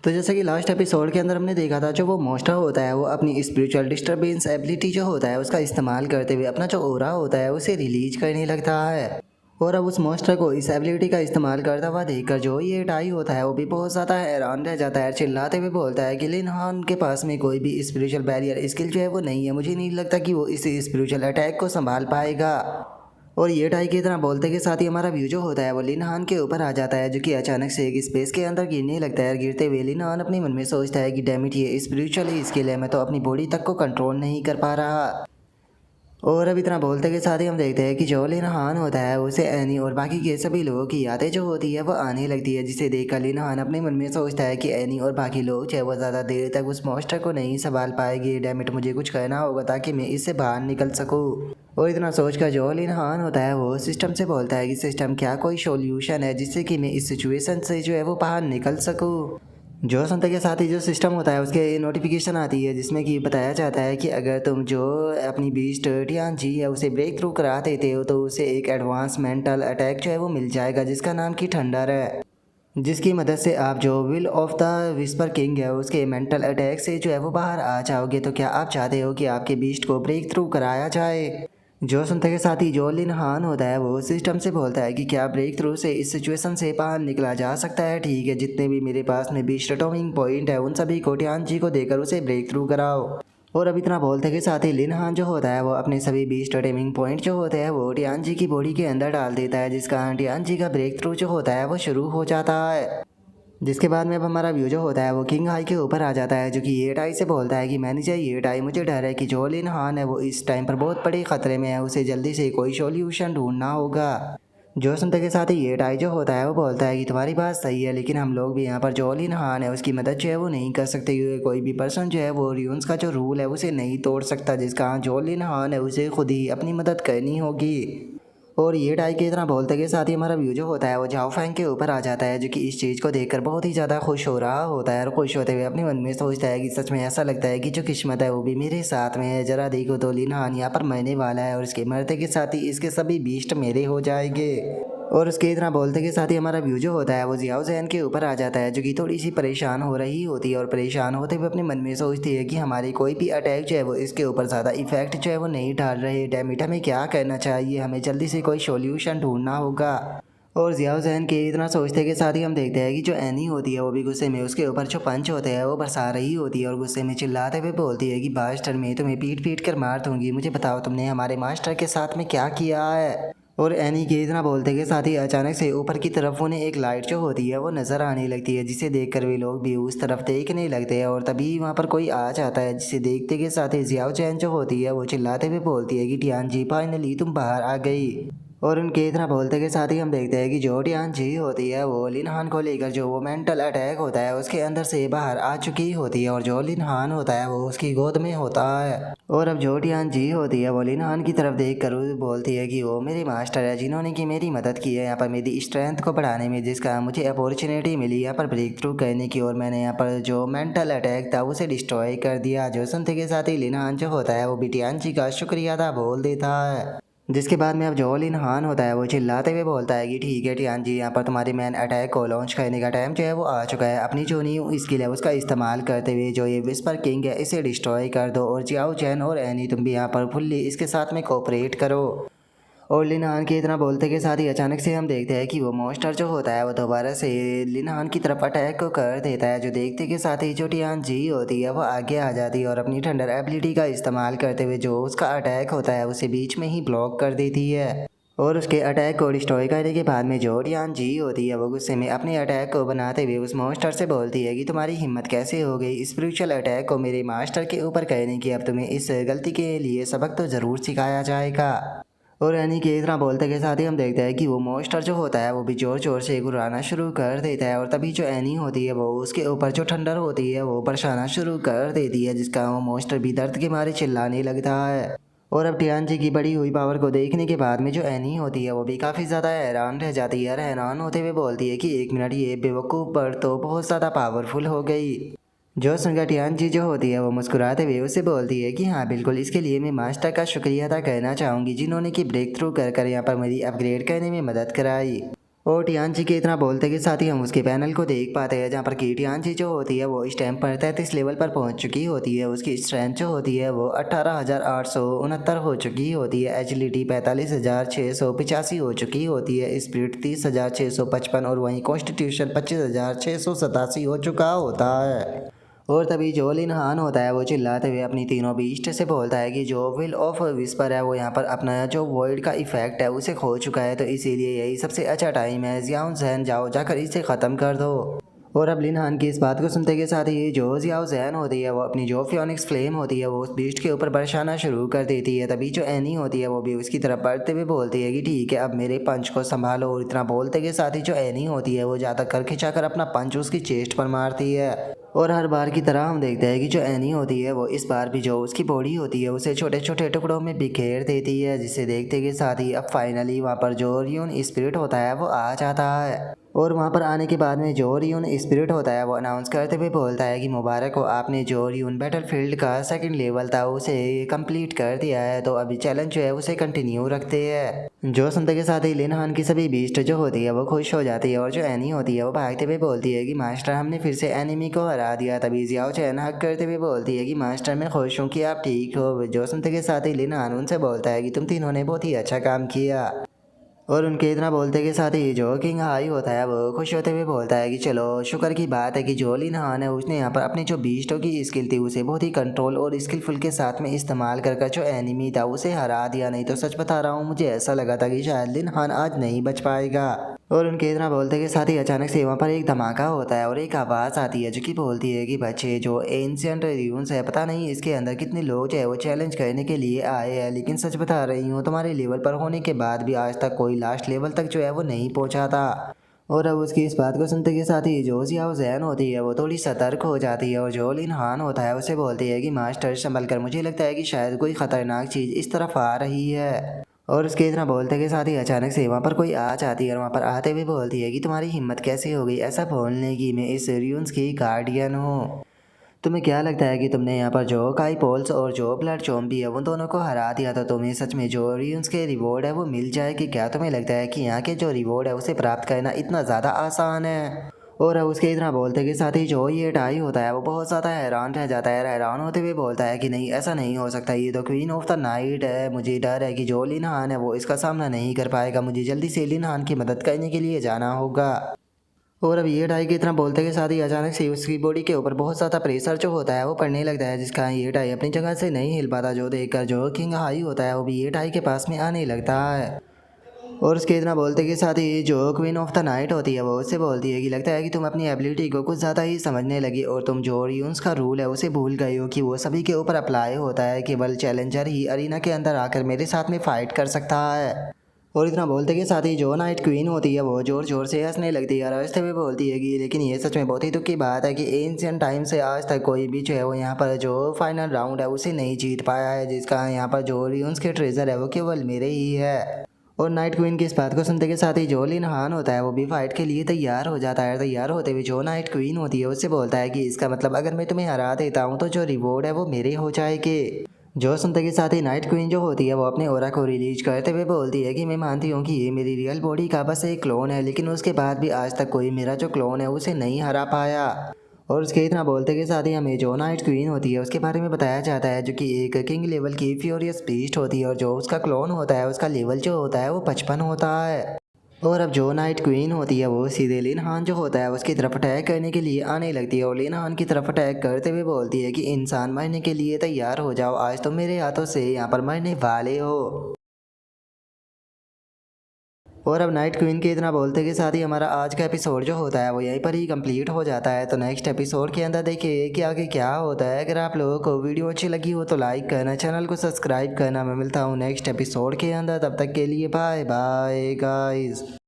तो जैसे कि लास्ट एपिसोड के अंदर हमने देखा था, जो वो मॉन्स्टर होता है वो अपनी स्पिरिचुअल डिस्टरबेंस एबिलिटी जो होता है उसका इस्तेमाल करते हुए अपना जो ऑरा होता है उसे रिलीज करने लगता है। और अब उस मॉन्स्टर को इस एबिलिटी का इस्तेमाल करता हुआ देखकर जो ये टाई होता है वो भी बहुत ज़्यादा हैरान रह जाता है, चिल्लाते हुए बोलता है कि लिन हान के पास में कोई भी स्पिरिचुअल बैरियर स्किल जो है वो नहीं है, मुझे नहीं लगता कि वो इस स्पिरिचुअल अटैक को संभाल पाएगा। और ये टाई की तरह बोलते के साथ ही हमारा व्यू जो होता है वो लिन हान के ऊपर आ जाता है, जो कि अचानक से एक स्पेस के अंदर गिरने लगता है। गिरते हुए लिन हान अपने मन में सोचता है कि डैमिट ये स्पिरिचुअल स्किल है, मैं तो अपनी बॉडी तक को कंट्रोल नहीं कर पा रहा। और अब इतना बोलते के साथ ही हम देखते हैं कि जो लिन हान होता है उसे एनी और बाकी के सभी लोगों की यादें जो होती है वो आने लगती है, जिसे देखकर लिन हान अपने मन में सोचता है कि एनी और बाकी लोग चाहे वो ज़्यादा देर तक उस मॉन्स्टर को नहीं संभाल पाएंगे। डैमिट, मुझे कुछ करना होगा ताकि मैं इससे बाहर निकल सकूँ। और इतना सोचकर जो लिन हान होता है वो सिस्टम से बोलता है कि सिस्टम, क्या कोई सॉल्यूशन है जिससे कि मैं इस सिचुएशन से जो है वो बाहर निकल सकूँ। जो सुनते के साथ ही जो सिस्टम होता है उसके नोटिफिकेशन आती है, जिसमें कि बताया जाता है कि अगर तुम जो अपनी बीस्ट टियान जी है उसे ब्रेक थ्रू करा देते हो तो उसे एक एडवांस मेंटल अटैक जो है वो मिल जाएगा, जिसका नाम की थंडर है, जिसकी मदद से आप जो will of the whisper king है उसके मेंटल अटैक से जो है वो बाहर आ जाओगे। तो क्या आप चाहते हो कि आपके बीस्ट को ब्रेक थ्रू कराया जाए? जो सुनते के साथ ही जो लिन हान होता है वो सिस्टम से बोलता है कि क्या ब्रेक थ्रू से इस सिचुएशन से बाहर निकला जा सकता है? ठीक है, जितने भी मेरे पास में बीस्ट अटॉमिक पॉइंट है उन सभी को टियान जी को देकर उसे ब्रेक थ्रू कराओ। और अब इतना बोलते के साथ ही लिन हान जो होता है वो अपने सभी बीस्ट अटैमिंग पॉइंट जो होते हैं वो टियान जी की बॉडी के अंदर डाल देता है, जिसका टियान जी का ब्रेक थ्रू जो होता है वो शुरू हो जाता है। जिसके बाद में अब हमारा व्यू जो होता है वो किंग हाई के ऊपर आ जाता है, जो कि ये टाई से बोलता है कि मैनेजर ये टाई, मुझे डर है कि जो लिन हान है वो इस टाइम पर बहुत बड़े खतरे में है, उसे जल्दी से कोई सॉल्यूशन ढूंढना होगा। जो सुनते के साथ ही ये टाई जो होता है वो बोलता है कि तुम्हारी बात सही है, लेकिन हम लोग भी यहाँ पर जो लिन हान है उसकी मदद जो है वो नहीं कर सकते, क्योंकि कोई भी पर्सन जो है वो रियून्स का जो रूल है उसे नहीं तोड़ सकता, जिसका जो लिन हान है उसे खुद ही अपनी मदद करनी होगी। और ये डाई की तरह बोलते के साथ ही हमारा व्यू जो होता है वो झाओ फैंग के ऊपर आ जाता है, जो कि इस चीज़ को देखकर बहुत ही ज़्यादा खुश हो रहा होता है। और खुश होते हुए अपने मन में सोचता है कि सच में ऐसा लगता है कि जो किस्मत है वो भी मेरे साथ में है। जरा देखो तो लिन हान यहाँ पर मरने वाला है और इसके मरते के साथ ही इसके सभी बीस्ट मेरे हो जाएंगे। और उसके इतना बोलते के साथ ही हमारा व्यू जो होता है वो जियाओ जैन के ऊपर आ जाता है, जो कि थोड़ी सी परेशान हो रही होती है। और परेशान होते हुए अपने मन में सोचती है कि हमारी कोई भी अटैक जो है वो इसके ऊपर ज़्यादा इफेक्ट जो है वो नहीं डाल रहे। डैमिट, हमें क्या करना चाहिए? हमें जल्दी से कोई सॉल्यूशन ढूंढना होगा। और जियाओ जैन के इतना सोचते के साथ ही हम देखते हैं कि जो एनी होती है वो भी गुस्से में उसके ऊपर जो पंच होते हैं वो बरसा रही होती है, और गुस्से में चिल्लाते हुए बोलती है कि मास्टर, मैं तुम्हें पीट पीट कर मार दूंगी, मुझे बताओ तुमने हमारे मास्टर के साथ में क्या किया है? और एनी के इतना बोलते के साथ ही अचानक से ऊपर की तरफ उन्हें एक लाइट जो होती है वो नज़र आने लगती है, जिसे देखकर वे लोग भी उस तरफ देखने लगते हैं। और तभी वहाँ पर कोई आ जाता है, जिसे देखते के साथ ही जियाओ चैन जो होती है वो चिल्लाते हुए बोलती है कि टियान जी, फाइनली तुम बाहर आ गई। और उनके इतना बोलते के साथ ही हम देखते हैं कि जो टियान जी होती है वो लिन हान को लेकर जो वो मेंटल अटैक होता है उसके अंदर से बाहर आ चुकी होती है, और जो लिन हान होता है वो उसकी गोद में होता है। और अब जो टियान जी होती है वो लिन हान की तरफ देख कर बोलती है कि वो मेरे मास्टर है, जिन्होंने कि मेरी मदद की है यहाँ पर मेरी स्ट्रेंथ को बढ़ाने में, जिसका मुझे अपॉर्चुनिटी मिली यहाँ पर ब्रेक थ्रू करने की, और मैंने यहाँ पर जो मेंटल अटैक था उसे डिस्ट्रॉय कर दिया। जो सुनते के साथ ही लिन हान जो होता है वो भी टियान जी का शुक्रिया अदा बोल देता है। जिसके बाद में अब जो लिन हान होता है वो चिल्लाते हुए बोलता है कि ठीक है टियान जी, यहाँ पर तुम्हारे मैन अटैक को लॉन्च करने का टाइम जो है वो आ चुका है। अपनी जो न्यू स्किल है उसका इस्तेमाल करते हुए जो ये विस्पर किंग है इसे डिस्ट्रॉय कर दो, और जियाओ चैन और एनी तुम भी यहाँ पर फुल्ली इसके साथ में कोऑपरेट करो। और लिन हान के इतना बोलते के साथ ही अचानक से हम देखते हैं कि वो मॉन्स्टर जो होता है वो दोबारा से लिन हान की तरफ अटैक को कर देता है। जो देखते के साथ ही जो टियान जी होती है वो आगे आ जाती है और अपनी थंडर एबिलिटी का इस्तेमाल करते हुए जो उसका अटैक होता है उसे बीच में ही ब्लॉक कर देती है। और उसके अटैक को डिस्ट्रॉय करने के बाद में जो टियान जी होती है वो गुस्से में अपने अटैक को बनाते हुए उस मॉन्स्टर से बोलती है कि तुम्हारी हिम्मत कैसे हो गई स्पिरिचुअल अटैक को मेरे मास्टर के ऊपर करने की? अब तुम्हें इस गलती के लिए सबक तो ज़रूर सिखाया जाएगा। और यानी कि इतना बोलते के साथ ही हम देखते हैं कि वो मॉन्स्टर जो होता है वो भी जोर जोर से गुर्राना शुरू कर देता है, और तभी जो एनी होती है वो उसके ऊपर जो ठंडर होती है वो बरसाना शुरू कर देती है, जिसका वो मॉन्स्टर भी दर्द के मारे चिल्लाने लगता है। और अब टियान जी की बड़ी हुई पावर को देखने के बाद में जो एनी होती है वो भी काफ़ी ज़्यादा हैरान रह जाती है, हैरान होते हुए बोलती है कि एक मिनट, ये बेवकूफ़ पर तो बहुत ज़्यादा पावरफुल हो गई। जो संगठियान जी जो होती है वो मुस्कुराते हुए उसे बोलती है कि हाँ बिल्कुल, इसके लिए मैं मास्टर का शुक्रिया अदा करना चाहूँगी, जिन्होंने कि ब्रेक थ्रू कर कर यहाँ पर मेरी अपग्रेड करने में मदद कराई। और टियानची के इतना बोलते के साथ ही हम उसके पैनल को देख पाते हैं जहाँ पर की टियानची जो होती है वो इस टाइम पर 33 लेवल पर पहुंच चुकी होती है। उसकी स्ट्रेंथ जो होती है वो 18,869 हो चुकी होती है। एजिलिटी 45,685 हो चुकी होती है। स्पीड 30,655 और वहीं कॉन्स्टिट्यूशन 25,687 हो चुका होता है। और तभी जो लिन हान होता है वो चिल्लाते हुए अपनी तीनों बीस्ट से बोलता है कि जो विल ऑफ विस्पर है वो यहाँ पर अपना जो वॉइड का इफेक्ट है उसे खो चुका है, तो इसीलिए यही सबसे अच्छा टाइम है। जियाओ जैन जाओ जाकर इसे ख़त्म कर दो। और अब लिन हान की इस बात को सुनते के साथ ही जो जियाओ जैन होती है वो अपनी जो फियोनिक्स फ्लेम होती है वो उस बीस्ट के ऊपर बरसाना शुरू कर देती है। तभी जो एनी होती है वो भी उसकी तरफ बढ़ते हुए बोलती है कि ठीक है अब मेरे पंच को संभालो। और इतना बोलते के साथ ही जो एनी होती है वो ज़्यादा कर खिंचा कर अपना पंच उसकी चेस्ट पर मारती है। और हर बार की तरह हम देखते हैं कि जो एनी होती है वो इस बार भी जो उसकी बॉडी होती है उसे छोटे छोटे टुकड़ों में बिखेर देती है, जिसे देखते के साथ ही अब फाइनली वहाँ पर जो रियून स्पिरिट होता है वो आ जाता है। और वहाँ पर आने के बाद में जो रियून स्पिरिट होता है वो अनाउंस करते हुए बोलता है कि मुबारक हो, आपने जो रियून बैटलफील्ड का सेकंड लेवल था उसे कंप्लीट कर दिया है, तो अभी चैलेंज जो है उसे कंटिन्यू रखते हैं। जो सुनते के साथ ही लिन हान की सभी बीस्ट जो होती है वो खुश हो जाती है। और जो एनी होती है वो भागते हुए बोलती है कि मास्टर हमने फिर से एनिमी को हरा दिया। तभी जियाओ चैन हक करते हुए बोलती है कि मास्टर मैं खुश हूँ कि आप ठीक हो। जो सुनते के साथ ही लिन हान उनसे बोलता है कि तुम तीनों ने बहुत ही अच्छा काम किया। और उनके इतना बोलते के साथ ही जो किंग हाई होता है वो खुश होते हुए बोलता है कि चलो शुक्र की बात है कि जो लिन हान है उसने यहाँ पर अपनी जो बीस्टों की स्किल थी उसे बहुत ही कंट्रोल और स्किलफुल के साथ में इस्तेमाल कर जो एनिमी था उसे हरा दिया। नहीं तो सच बता रहा हूँ मुझे ऐसा लगा था कि शायद लिन हान आज नहीं बच पाएगा। और उनके इतना बोलते के साथ ही अचानक से वहाँ पर एक धमाका होता है और एक आवाज़ आती है जो कि बोलती है कि बच्चे जो एंशियंट र्यून्स है पता नहीं इसके अंदर कितने लोग जो है वो चैलेंज करने के लिए आए हैं, लेकिन सच बता रही हूँ तुम्हारे लेवल पर होने के बाद भी आज तक कोई लास्ट लेवल तक जो है वो नहीं पहुँचा था। और अब उसकी इस बात को सुनते के साथ ही जो जियाओ जैन होती है वो थोड़ी सतर्क हो जाती है। और जो लिन हान होता है उसे बोलती है कि मास्टर संभल कर, मुझे लगता है कि शायद कोई ख़तरनाक चीज़ इस तरफ आ रही है। और उसके इतना बोलते के साथ ही अचानक से वहाँ पर कोई आ जाती है और वहाँ पर आते हुए बोलती है कि तुम्हारी हिम्मत कैसे हो गई ऐसा बोलने की, मैं इस रियून्स की गार्डियन हूँ। तुम्हें क्या लगता है कि तुमने यहाँ पर जो काई पोल्स और जो ब्लड चोम्बी है उन दोनों को हरा दिया तो तुम्हें सच में जो रियून्स के रिवॉर्ड है वो मिल जाएगी क्या? तुम्हें लगता है कि यहाँ के जो रिवॉर्ड है उसे प्राप्त करना इतना ज़्यादा आसान है? और अब उसके इतना बोलते के साथ ही जो ये टाई होता है वो बहुत ज़्यादा हैरान रह जाता है। हैरान होते हुए बोलता है कि नहीं ऐसा नहीं हो सकता, ये तो क्वीन ऑफ द नाइट है, मुझे डर है कि जो लिन हान है वो इसका सामना नहीं कर पाएगा, मुझे जल्दी से लिन हान की मदद करने के लिए जाना होगा। और अब ये टाई के इतना बोलते के साथ ही अचानक से उसकी बॉडी के ऊपर बहुत ज़्यादा प्रेशर जो होता है वो पड़ने लगता है, जिसका ये टाई अपनी जगह से नहीं हिल पाता। जो देखकर जो किंग हाई होता है वो भी ये टाई के पास में आने लगता है। और उसके इतना बोलते के साथ ही जो क्वीन ऑफ द नाइट होती है वो उससे बोलती है कि लगता है कि तुम अपनी एबिलिटी को कुछ ज़्यादा ही समझने लगी और तुम जो रियून्स का रूल है उसे भूल गई हो कि वो सभी के ऊपर अप्लाई होता है, केवल चैलेंजर ही अरीना के अंदर आकर मेरे साथ में फ़ाइट कर सकता है। और इतना बोलते के साथ ही जो नाइट क्वीन होती है वो जोर जोर से हंसने लगती है और हंसते हुए बोलती है कि लेकिन ये सच में बहुत ही दुख की बात है कि एंशियंट टाइम से आज तक कोई भी जो है वो यहाँ पर जो फाइनल राउंड है उसे नहीं जीत पाया है, जिसका यहाँ पर जो रियून्स के ट्रेजर है वो केवल मेरे ही है। और नाइट क्वीन की इस बात को सुनते के साथ ही जो लिन हान होता है वो भी फाइट के लिए तैयार हो जाता है। तैयार होते हुए जो नाइट क्वीन होती है उससे बोलता है कि इसका मतलब अगर मैं तुम्हें हरा देता हूँ तो जो रिवॉर्ड है वो मेरे हो जाएगी। जो सुनते के साथ ही नाइट क्वीन जो होती है वो अपने ओरा को रिलीज करते हुए बोलती है कि मैं मानती हूँ कि ये मेरी रियल बॉडी का बस एक क्लोन है, लेकिन उसके बाद भी आज तक कोई मेरा जो क्लोन है उसे नहीं हरा पाया। और उसके इतना बोलते के साथ ही हमें जो नाइट क्वीन होती है उसके बारे में बताया जाता है, जो कि एक किंग लेवल की फ्यूरियस बीस्ट होती है और जो उसका क्लोन होता है उसका लेवल जो होता है वो 55 होता है। और अब जो नाइट क्वीन होती है वो सीधे लिन हान जो होता है उसकी तरफ अटैक करने के लिए आने लगती है और लिन हान की तरफ अटैक करते हुए बोलती है कि इंसान मरने के लिए तैयार हो जाओ, आज तो मेरे हाथों से यहाँ पर मरने वाले हो। और अब नाइट क्वीन के इतना बोलते के साथ ही हमारा आज का एपिसोड जो होता है वो यहीं पर ही कंप्लीट हो जाता है। तो नेक्स्ट एपिसोड के अंदर देखिए कि आगे क्या होता है। अगर आप लोगों को वीडियो अच्छी लगी हो तो लाइक करना, चैनल को सब्सक्राइब करना। मैं मिलता हूँ नेक्स्ट एपिसोड के अंदर, तब तक के लिए बाय बाय गाइस।